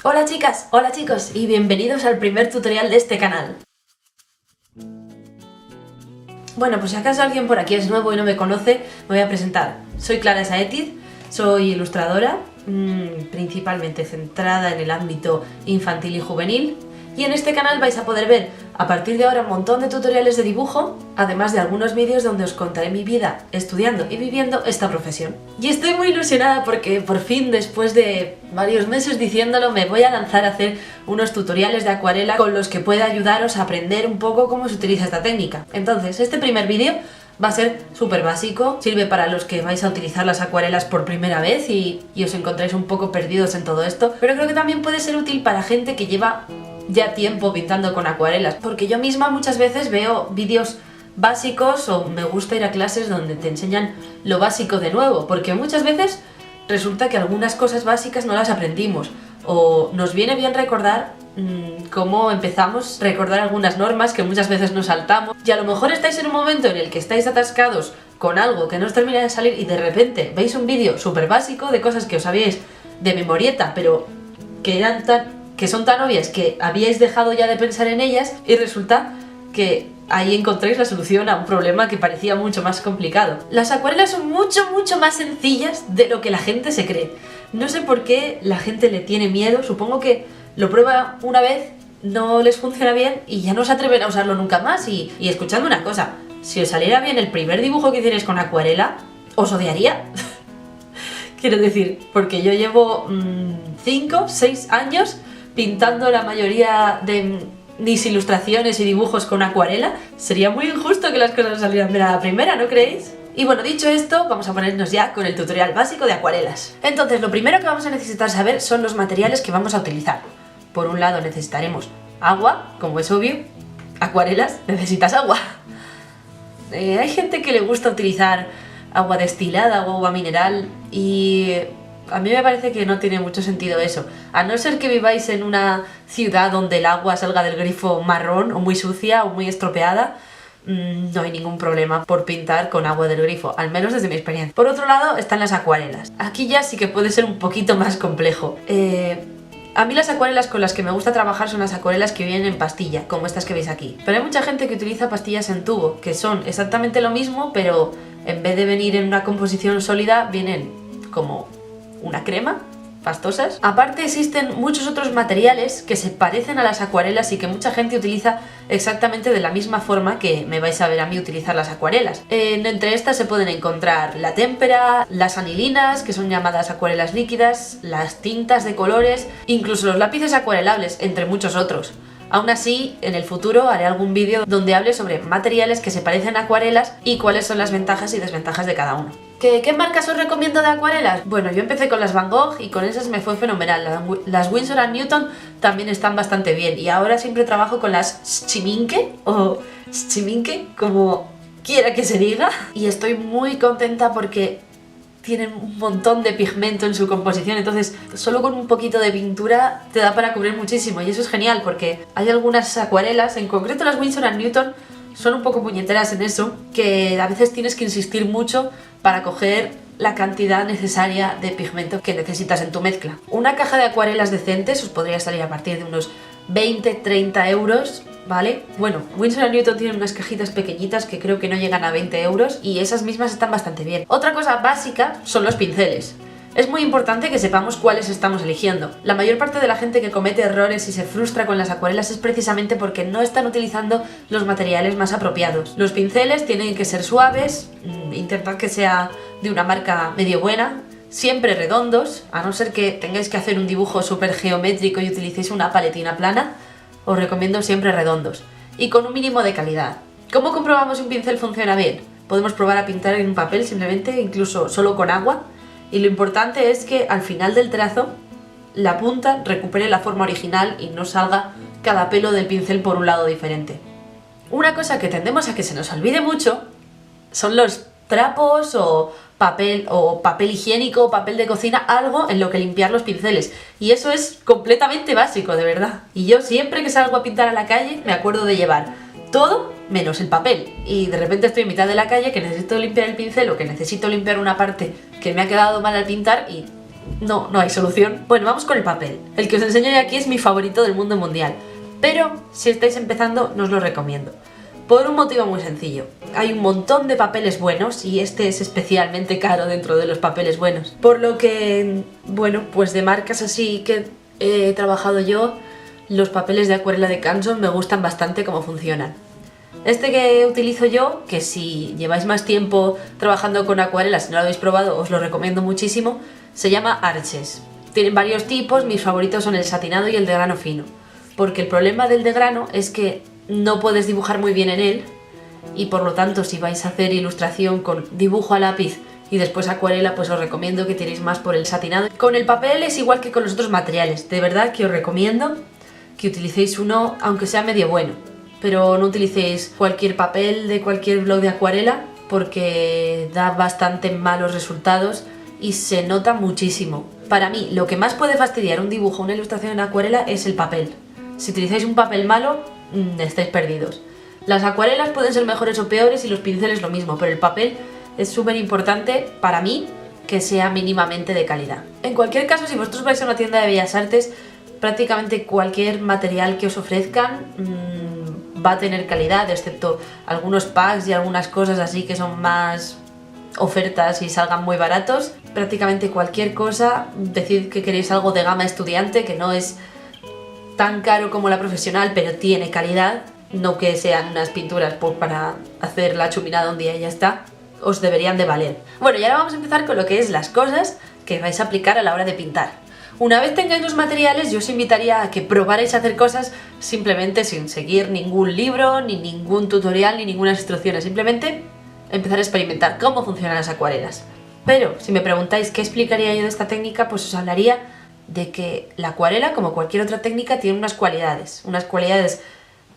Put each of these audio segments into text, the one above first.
Hola chicas, hola chicos y bienvenidos al primer tutorial de este canal. Bueno, pues si acaso alguien por aquí es nuevo y no me conoce, me voy a presentar. Soy Clara Saetiz, soy ilustradora, principalmente centrada en el ámbito infantil y juvenil. Y en este canal vais a poder ver a partir de ahora un montón de tutoriales de dibujo, además de algunos vídeos donde os contaré mi vida estudiando y viviendo esta profesión. Y estoy muy ilusionada porque por fin, después de varios meses diciéndolo, me voy a lanzar a hacer unos tutoriales de acuarela con los que pueda ayudaros a aprender un poco cómo se utiliza esta técnica. Entonces, este primer vídeo va a ser súper básico, sirve para los que vais a utilizar las acuarelas por primera vez y os encontráis un poco perdidos en todo esto, pero creo que también puede ser útil para gente que lleva ya tiempo pintando con acuarelas, porque yo misma muchas veces veo vídeos básicos o me gusta ir a clases donde te enseñan lo básico de nuevo, porque muchas veces resulta que algunas cosas básicas no las aprendimos o nos viene bien recordar cómo empezamos, recordar algunas normas que muchas veces nos saltamos, y a lo mejor estáis en un momento en el que estáis atascados con algo que no os termina de salir y de repente veis un vídeo súper básico de cosas que os sabíais de memorieta pero que son tan obvias que habíais dejado ya de pensar en ellas, y resulta que ahí encontráis la solución a un problema que parecía mucho más complicado. Las acuarelas son mucho más sencillas de lo que la gente se cree. No sé por qué la gente le tiene miedo, supongo que lo prueba una vez, no les funciona bien y ya no se atreven a usarlo nunca más. Y escuchadme una cosa, si os saliera bien el primer dibujo que hicierais con acuarela, os odiaría. Quiero decir, porque yo llevo 5, 6 años pintando la mayoría de mis ilustraciones y dibujos con acuarela. Sería muy injusto que las cosas salieran bien a la primera, ¿no creéis? Y bueno, dicho esto, vamos a ponernos ya con el tutorial básico de acuarelas. Entonces, lo primero que vamos a necesitar saber son los materiales que vamos a utilizar. Por un lado necesitaremos agua, como es obvio. Acuarelas, necesitas agua. Hay gente que le gusta utilizar agua destilada o agua mineral y a mí me parece que no tiene mucho sentido eso, a no ser que viváis en una ciudad donde el agua salga del grifo marrón o muy sucia o muy estropeada. No hay ningún problema por pintar con agua del grifo, al menos desde mi experiencia. Por otro lado están las acuarelas. Aquí ya sí que puede ser un poquito más complejo. A mí las acuarelas con las que me gusta trabajar son las acuarelas que vienen en pastilla, como estas que veis aquí. Pero hay mucha gente que utiliza pastillas en tubo, que son exactamente lo mismo, pero en vez de venir en una composición sólida, vienen como una crema, pastosas. Aparte existen muchos otros materiales que se parecen a las acuarelas y que mucha gente utiliza exactamente de la misma forma que me vais a ver a mí utilizar las acuarelas. Entre estas se pueden encontrar la témpera, las anilinas, que son llamadas acuarelas líquidas, las tintas de colores, incluso los lápices acuarelables, entre muchos otros. Aún así, en el futuro haré algún vídeo donde hable sobre materiales que se parecen a acuarelas y cuáles son las ventajas y desventajas de cada uno. ¿Qué marcas os recomiendo de acuarelas? Bueno, yo empecé con las Van Gogh y con esas me fue fenomenal. Las Winsor & Newton también están bastante bien y ahora siempre trabajo con las Schmincke o Schmincke, como quiera que se diga. Y estoy muy contenta porque tienen un montón de pigmento en su composición, entonces solo con un poquito de pintura te da para cubrir muchísimo y eso es genial porque hay algunas acuarelas, en concreto las Winsor & Newton, son un poco puñeteras en eso, que a veces tienes que insistir mucho para coger la cantidad necesaria de pigmento que necesitas en tu mezcla. Una caja de acuarelas decentes os podría salir a partir de unos 20-30 euros, ¿vale? Bueno, Winsor & Newton tienen unas cajitas pequeñitas que creo que no llegan a 20 euros y esas mismas están bastante bien. Otra cosa básica son los pinceles. Es muy importante que sepamos cuáles estamos eligiendo. La mayor parte de la gente que comete errores y se frustra con las acuarelas es precisamente porque no están utilizando los materiales más apropiados. Los pinceles tienen que ser suaves, intentad que sea de una marca medio buena, siempre redondos, a no ser que tengáis que hacer un dibujo súper geométrico y utilicéis una paletina plana, os recomiendo siempre redondos y con un mínimo de calidad. ¿Cómo comprobamos si un pincel funciona bien? Podemos probar a pintar en un papel simplemente, incluso solo con agua. Y lo importante es que al final del trazo la punta recupere la forma original y no salga cada pelo del pincel por un lado diferente. Una cosa que tendemos a que se nos olvide mucho son los trapos o papel higiénico o papel de cocina, algo en lo que limpiar los pinceles. Y eso es completamente básico, de verdad. Y yo siempre que salgo a pintar a la calle me acuerdo de llevar todo menos el papel, y de repente estoy en mitad de la calle que necesito limpiar el pincel o que necesito limpiar una parte que me ha quedado mal al pintar y no hay solución. Bueno, vamos con el papel. El que os enseño hoy aquí es mi favorito del mundo mundial, pero si estáis empezando no os lo recomiendo. Por un motivo muy sencillo. Hay un montón de papeles buenos y este es especialmente caro dentro de los papeles buenos. Por lo que, bueno, pues de marcas así que he trabajado yo, los papeles de acuarela de Canson me gustan bastante cómo funcionan. Este que utilizo yo, que si lleváis más tiempo trabajando con acuarelas y no lo habéis probado, os lo recomiendo muchísimo, se llama Arches. Tienen varios tipos, mis favoritos son el satinado y el de grano fino. Porque el problema del de grano es que no puedes dibujar muy bien en él y por lo tanto si vais a hacer ilustración con dibujo a lápiz y después acuarela, pues os recomiendo que tiréis más por el satinado. Con el papel es igual que con los otros materiales, de verdad que os recomiendo que utilicéis uno aunque sea medio bueno, pero no utilicéis cualquier papel de cualquier blog de acuarela porque da bastante malos resultados y se nota muchísimo. Para mí lo que más puede fastidiar un dibujo o una ilustración en acuarela es el papel. Si utilizáis un papel malo, estáis perdidos. Las acuarelas pueden ser mejores o peores y los pinceles lo mismo, pero el papel es súper importante para mí que sea mínimamente de calidad. En cualquier caso, si vosotros vais a una tienda de bellas artes, prácticamente cualquier material que os ofrezcan va a tener calidad, excepto algunos packs y algunas cosas así que son más ofertas y salgan muy baratos. Prácticamente cualquier cosa, decid que queréis algo de gama estudiante, que no es tan caro como la profesional, pero tiene calidad, no que sean unas pinturas pues, para hacer la chuminada un día y ya está, os deberían de valer. Bueno, y ahora vamos a empezar con lo que es las cosas que vais a aplicar a la hora de pintar. Una vez tengáis los materiales, yo os invitaría a que probarais a hacer cosas simplemente sin seguir ningún libro, ni ningún tutorial, ni ninguna instrucciones, simplemente empezar a experimentar cómo funcionan las acuarelas. Pero si me preguntáis qué explicaría yo de esta técnica, pues os hablaría de que la acuarela, como cualquier otra técnica, tiene unas cualidades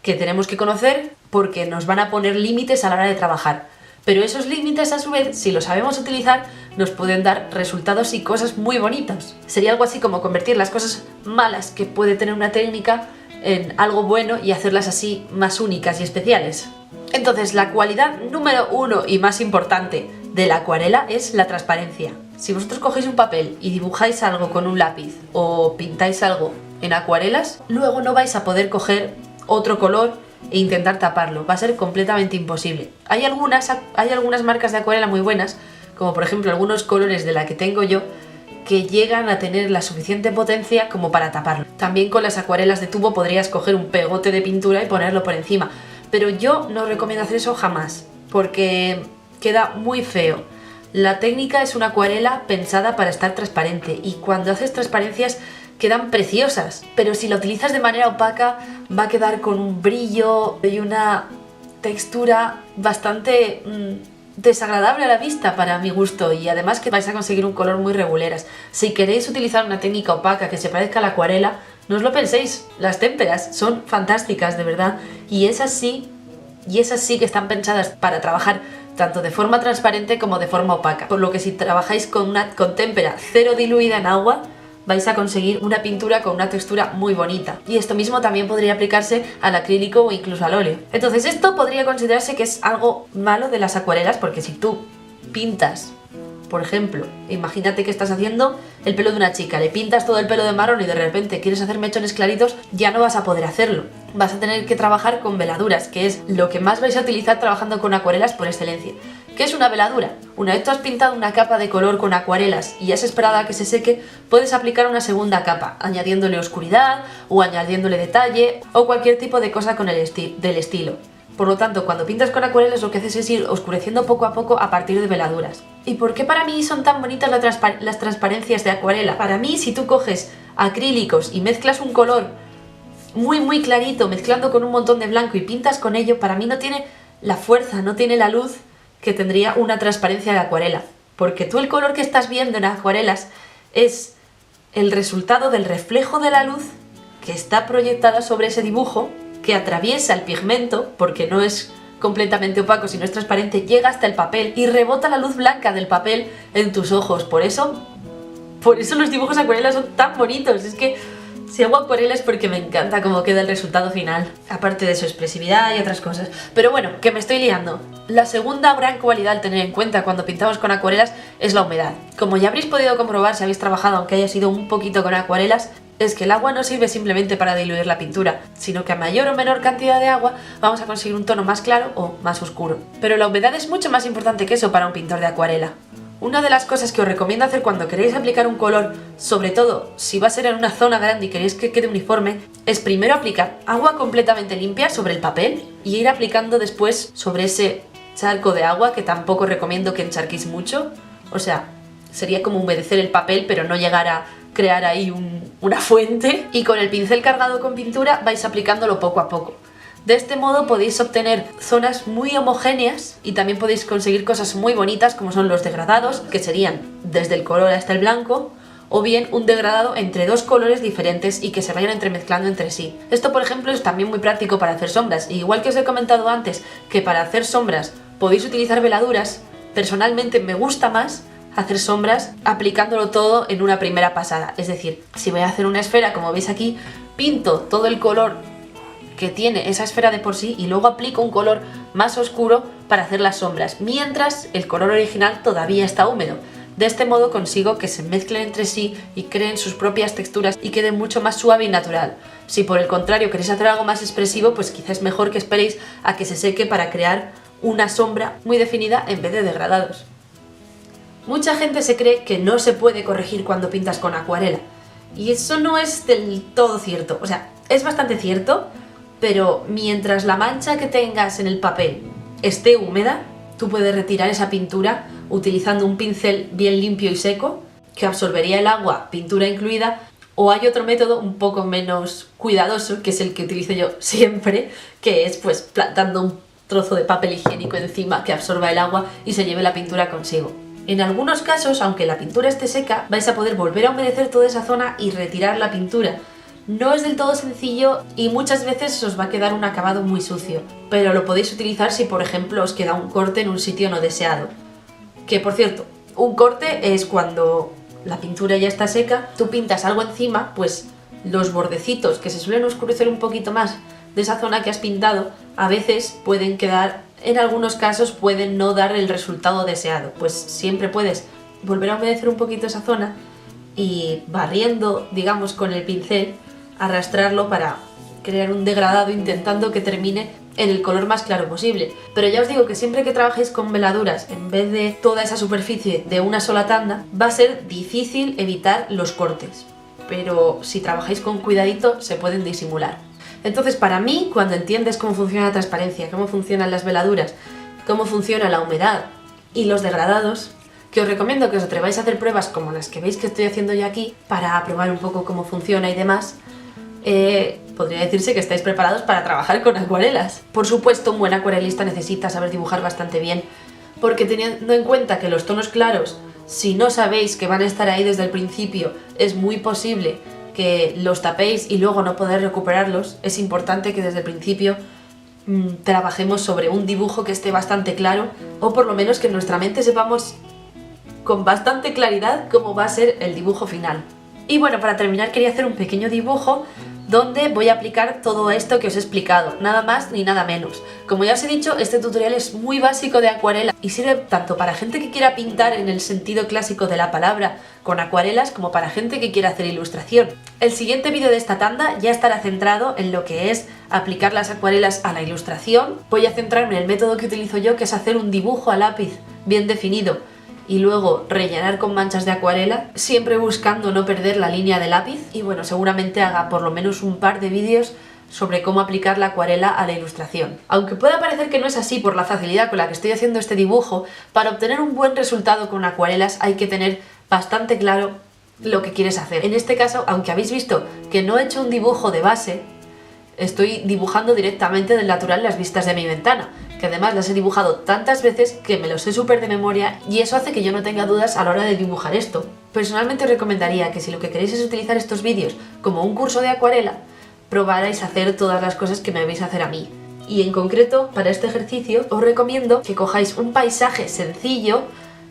que tenemos que conocer porque nos van a poner límites a la hora de trabajar. Pero esos límites, a su vez, si los sabemos utilizar, nos pueden dar resultados y cosas muy bonitas. Sería algo así como convertir las cosas malas que puede tener una técnica en algo bueno y hacerlas así más únicas y especiales. Entonces, la cualidad número 1 y más importante de la acuarela es la transparencia. Si vosotros cogéis un papel y dibujáis algo con un lápiz o pintáis algo en acuarelas, luego no vais a poder coger otro color e intentar taparlo, va a ser completamente imposible. Hay algunas marcas de acuarela muy buenas, como por ejemplo algunos colores de la que tengo yo, que llegan a tener la suficiente potencia como para taparlo. También con las acuarelas de tubo podrías coger un pegote de pintura y ponerlo por encima, pero yo no recomiendo hacer eso jamás, porque queda muy feo. La técnica es una acuarela pensada para estar transparente y cuando haces transparencias quedan preciosas, pero si la utilizas de manera opaca va a quedar con un brillo y una textura bastante desagradable a la vista para mi gusto y además que vais a conseguir un color muy reguleras. Si queréis utilizar una técnica opaca que se parezca a la acuarela, no os lo penséis, las témperas son fantásticas de verdad y esas sí que están pensadas para trabajar tanto de forma transparente como de forma opaca, por lo que si trabajáis con témpera cero diluida en agua vais a conseguir una pintura con una textura muy bonita. Y esto mismo también podría aplicarse al acrílico o incluso al óleo. Entonces esto podría considerarse que es algo malo de las acuarelas, porque si tú pintas, por ejemplo, imagínate que estás haciendo el pelo de una chica, le pintas todo el pelo de marrón y de repente quieres hacer mechones claritos, ya no vas a poder hacerlo. Vas a tener que trabajar con veladuras, que es lo que más vais a utilizar trabajando con acuarelas por excelencia. ¿Qué es una veladura? Una vez tú has pintado una capa de color con acuarelas y has esperado a que se seque, puedes aplicar una segunda capa, añadiéndole oscuridad o añadiéndole detalle o cualquier tipo de cosa con del estilo. Por lo tanto, cuando pintas con acuarelas lo que haces es ir oscureciendo poco a poco a partir de veladuras. ¿Y por qué para mí son tan bonitas las transparencias de acuarela? Para mí, si tú coges acrílicos y mezclas un color muy clarito, mezclando con un montón de blanco y pintas con ello, para mí no tiene la fuerza, no tiene la luz que tendría una transparencia de acuarela. Porque tú el color que estás viendo en acuarelas es el resultado del reflejo de la luz que está proyectada sobre ese dibujo, que atraviesa el pigmento, porque no es completamente opaco, sino es transparente, llega hasta el papel y rebota la luz blanca del papel en tus ojos. Por eso los dibujos acuarela son tan bonitos, es que Si hago acuarela es porque me encanta cómo queda el resultado final, aparte de su expresividad y otras cosas. Pero bueno, que me estoy liando. La segunda gran cualidad a tener en cuenta cuando pintamos con acuarelas es la humedad. Como ya habréis podido comprobar si habéis trabajado, aunque haya sido un poquito con acuarelas, es que el agua no sirve simplemente para diluir la pintura, sino que a mayor o menor cantidad de agua vamos a conseguir un tono más claro o más oscuro. Pero la humedad es mucho más importante que eso para un pintor de acuarela. Una de las cosas que os recomiendo hacer cuando queréis aplicar un color, sobre todo si va a ser en una zona grande y queréis que quede uniforme, es primero aplicar agua completamente limpia sobre el papel y ir aplicando después sobre ese charco de agua, que tampoco recomiendo que encharquéis mucho. O sea, sería como humedecer el papel, pero no llegar a crear ahí una fuente. Y con el pincel cargado con pintura vais aplicándolo poco a poco. De este modo podéis obtener zonas muy homogéneas y también podéis conseguir cosas muy bonitas como son los degradados, que serían desde el color hasta el blanco, o bien un degradado entre dos colores diferentes y que se vayan entremezclando entre sí. Esto, por ejemplo, es también muy práctico para hacer sombras. Y igual que os he comentado antes que para hacer sombras podéis utilizar veladuras, personalmente me gusta más hacer sombras aplicándolo todo en una primera pasada. Es decir, si voy a hacer una esfera, como veis aquí, pinto todo el color que tiene esa esfera de por sí y luego aplico un color más oscuro para hacer las sombras, mientras el color original todavía está húmedo. De este modo consigo que se mezclen entre sí y creen sus propias texturas y quede mucho más suave y natural. Si por el contrario queréis hacer algo más expresivo, pues quizás es mejor que esperéis a que se seque para crear una sombra muy definida en vez de degradados. Mucha gente se cree que no se puede corregir cuando pintas con acuarela, y eso no es del todo cierto. O sea, es bastante cierto, pero mientras la mancha que tengas en el papel esté húmeda, tú puedes retirar esa pintura utilizando un pincel bien limpio y seco que absorbería el agua, pintura incluida. O hay otro método un poco menos cuidadoso, que es el que utilizo yo siempre, que es pues plantando un trozo de papel higiénico encima que absorba el agua y se lleve la pintura consigo. En algunos casos, aunque la pintura esté seca, vais a poder volver a humedecer toda esa zona y retirar la pintura. No es del todo sencillo y muchas veces os va a quedar un acabado muy sucio, pero lo podéis utilizar si por ejemplo os queda un corte en un sitio no deseado. Que por cierto, un corte es cuando la pintura ya está seca, tú pintas algo encima, pues los bordecitos que se suelen oscurecer un poquito más de esa zona que has pintado, a veces pueden quedar, en algunos casos pueden no dar el resultado deseado. Pues siempre puedes volver a humedecer un poquito esa zona y barriendo, digamos, con el pincel, arrastrarlo para crear un degradado intentando que termine en el color más claro posible. Pero ya os digo que siempre que trabajéis con veladuras en vez de toda esa superficie de una sola tanda, va a ser difícil evitar los cortes, pero si trabajáis con cuidadito se pueden disimular. Entonces, para mí, cuando entiendes cómo funciona la transparencia, cómo funcionan las veladuras, cómo funciona la humedad y los degradados, que os recomiendo que os atreváis a hacer pruebas como las que veis que estoy haciendo yo aquí para probar un poco cómo funciona y demás, podría decirse que estáis preparados para trabajar con acuarelas. Por supuesto, un buen acuarelista necesita saber dibujar bastante bien, porque teniendo en cuenta que los tonos claros, si no sabéis que van a estar ahí desde el principio, es muy posible que los tapéis y luego no poder recuperarlos. Es importante que desde el principio trabajemos sobre un dibujo que esté bastante claro, o por lo menos que en nuestra mente sepamos con bastante claridad cómo va a ser el dibujo final. Y bueno, para terminar quería hacer un pequeño dibujo donde voy a aplicar todo esto que os he explicado, nada más ni nada menos. Como ya os he dicho, este tutorial es muy básico de acuarela y sirve tanto para gente que quiera pintar en el sentido clásico de la palabra con acuarelas como para gente que quiera hacer ilustración. El siguiente vídeo de esta tanda ya estará centrado en lo que es aplicar las acuarelas a la ilustración. Voy a centrarme en el método que utilizo yo, que es hacer un dibujo a lápiz bien definido y luego rellenar con manchas de acuarela, siempre buscando no perder la línea de lápiz. Y bueno, seguramente haga por lo menos un par de vídeos sobre cómo aplicar la acuarela a la ilustración. Aunque pueda parecer que no es así por la facilidad con la que estoy haciendo este dibujo, para obtener un buen resultado con acuarelas hay que tener bastante claro lo que quieres hacer. En este caso, aunque habéis visto que no he hecho un dibujo de base, estoy dibujando directamente del natural las vistas de mi ventana, que además las he dibujado tantas veces que me lo sé súper de memoria y eso hace que yo no tenga dudas a la hora de dibujar esto. Personalmente os recomendaría que si lo que queréis es utilizar estos vídeos como un curso de acuarela, probarais a hacer todas las cosas que me vais a hacer a mí. Y en concreto, para este ejercicio, os recomiendo que cojáis un paisaje sencillo.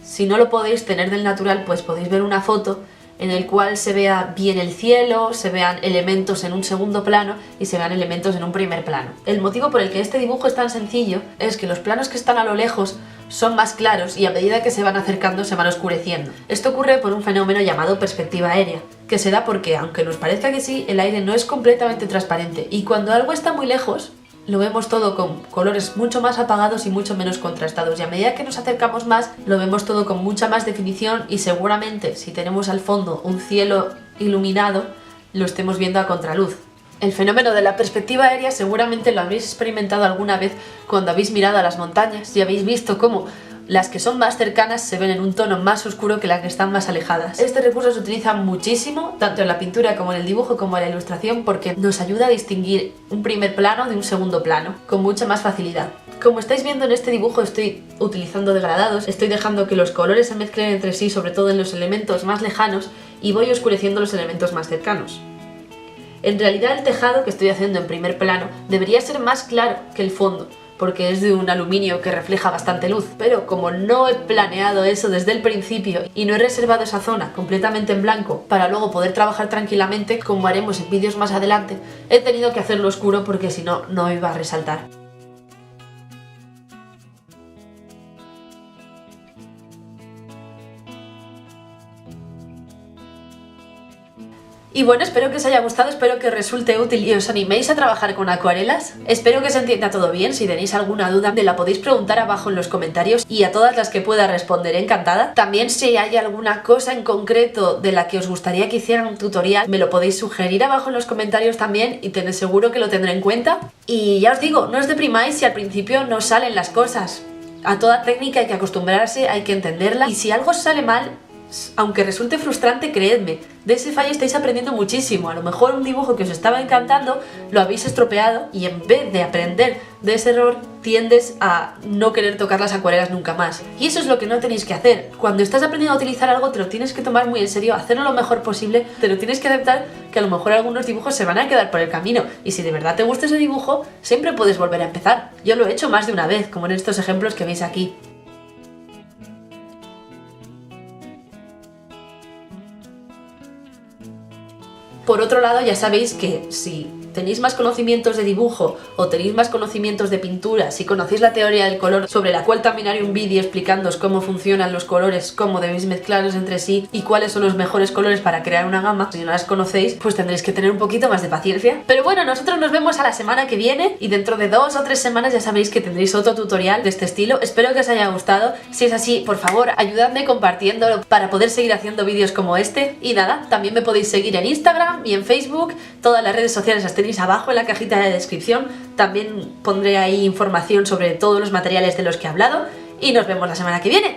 Si no lo podéis tener del natural, pues podéis ver una foto en el cual se vea bien el cielo, se vean elementos en un segundo plano y se vean elementos en un primer plano. El motivo por el que este dibujo es tan sencillo es que los planos que están a lo lejos son más claros y a medida que se van acercando se van oscureciendo. Esto ocurre por un fenómeno llamado perspectiva aérea, que se da porque, aunque nos parezca que sí, el aire no es completamente transparente y cuando algo está muy lejos, lo vemos todo con colores mucho más apagados y mucho menos contrastados, y a medida que nos acercamos más lo vemos todo con mucha más definición y seguramente si tenemos al fondo un cielo iluminado lo estemos viendo a contraluz. El fenómeno de la perspectiva aérea seguramente lo habréis experimentado alguna vez cuando habéis mirado a las montañas y habéis visto cómo las que son más cercanas se ven en un tono más oscuro que las que están más alejadas. Este recurso se utiliza muchísimo, tanto en la pintura como en el dibujo como en la ilustración, porque nos ayuda a distinguir un primer plano de un segundo plano, con mucha más facilidad. Como estáis viendo en este dibujo estoy utilizando degradados, estoy dejando que los colores se mezclen entre sí, sobre todo en los elementos más lejanos, y voy oscureciendo los elementos más cercanos. En realidad el tejado que estoy haciendo en primer plano debería ser más claro que el fondo, porque es de un aluminio que refleja bastante luz, pero como no he planeado eso desde el principio y no he reservado esa zona completamente en blanco para luego poder trabajar tranquilamente, como haremos en vídeos más adelante, he tenido que hacerlo oscuro porque si no, no iba a resaltar. Y bueno, espero que os haya gustado, espero que os resulte útil y os animéis a trabajar con acuarelas. Espero que se entienda todo bien. Si tenéis alguna duda me la podéis preguntar abajo en los comentarios y a todas las que pueda responderé encantada. También si hay alguna cosa en concreto de la que os gustaría que hiciera un tutorial, me lo podéis sugerir abajo en los comentarios también y tened seguro que lo tendré en cuenta. Y ya os digo, no os deprimáis si al principio no salen las cosas. A toda técnica hay que acostumbrarse, hay que entenderla y si algo os sale mal, aunque resulte frustrante, creedme, de ese fallo estáis aprendiendo muchísimo. A lo mejor un dibujo que os estaba encantando lo habéis estropeado y en vez de aprender de ese error tiendes a no querer tocar las acuarelas nunca más. Y eso es lo que no tenéis que hacer. Cuando estás aprendiendo a utilizar algo te lo tienes que tomar muy en serio, hacerlo lo mejor posible, pero tienes que aceptar que a lo mejor algunos dibujos se van a quedar por el camino y si de verdad te gusta ese dibujo siempre puedes volver a empezar. Yo lo he hecho más de una vez, como en estos ejemplos que veis aquí. Por otro lado, ya sabéis que si tenéis más conocimientos de dibujo o tenéis más conocimientos de pintura, si conocéis la teoría del color, sobre la cual también haré un vídeo explicándoos cómo funcionan los colores, cómo debéis mezclarlos entre sí y cuáles son los mejores colores para crear una gama, si no las conocéis, pues tendréis que tener un poquito más de paciencia. Pero bueno, nosotros nos vemos a la semana que viene y dentro de 2 o 3 semanas ya sabéis que tendréis otro tutorial de este estilo. Espero que os haya gustado. Si es así, por favor, ayudadme compartiéndolo para poder seguir haciendo vídeos como este. Y nada, también me podéis seguir en Instagram y en Facebook. Todas las redes sociales las tenéis abajo en la cajita de descripción. También pondré ahí información sobre todos los materiales de los que he hablado y nos vemos la semana que viene.